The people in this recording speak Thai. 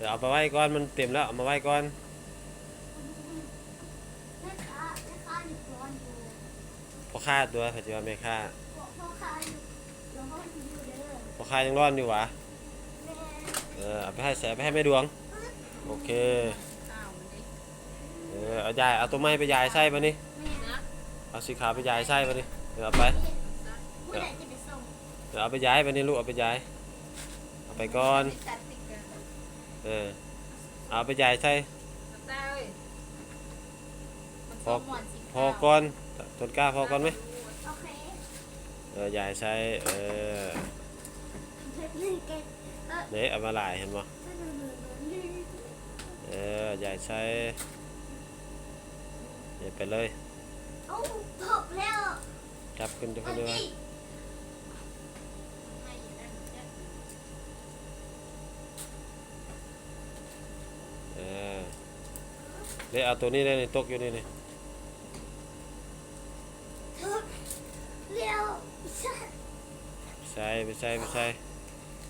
ดี๋ยวเอาไปไว้ก่อนมันเต็มแล้วเอามาไว้ก่อนแม่ค้าอยู่ร้อนอยู่พอค่าตัวปัจจุบันไม่ค่าพ่อค้าอยู่แล้วก็อยู่เด้อพอค่ายังร้อนอยู่หวะแม่เอาไปให้แสไปให้แม่ดวงโอเคเอายายเอาตัวไม้ไปยายไส้มานี่เอาสีขาวไปยายไส้มานี่เดี๋ยวเอาไปเมื่อไหร่จะไปส่งเดี๋ยวเอาไปย้ายไปนี่ลูกเอาไปย้ายเอาไปก่อนเอาไปยายไส้พอพอก่อนต้นกล้าพอก่อนไหมโอเคยายไส้เด็กเอามาหลายเห็นบ่ยายไส้ไปเลยเอาถกแล้วจับขึ้นจะขึ้นด้วยเดี๋ยวเอาตัวนี้ได้ในตกอยู่นี่นี่ถกเร็วใส่ไปใส่ไปใส่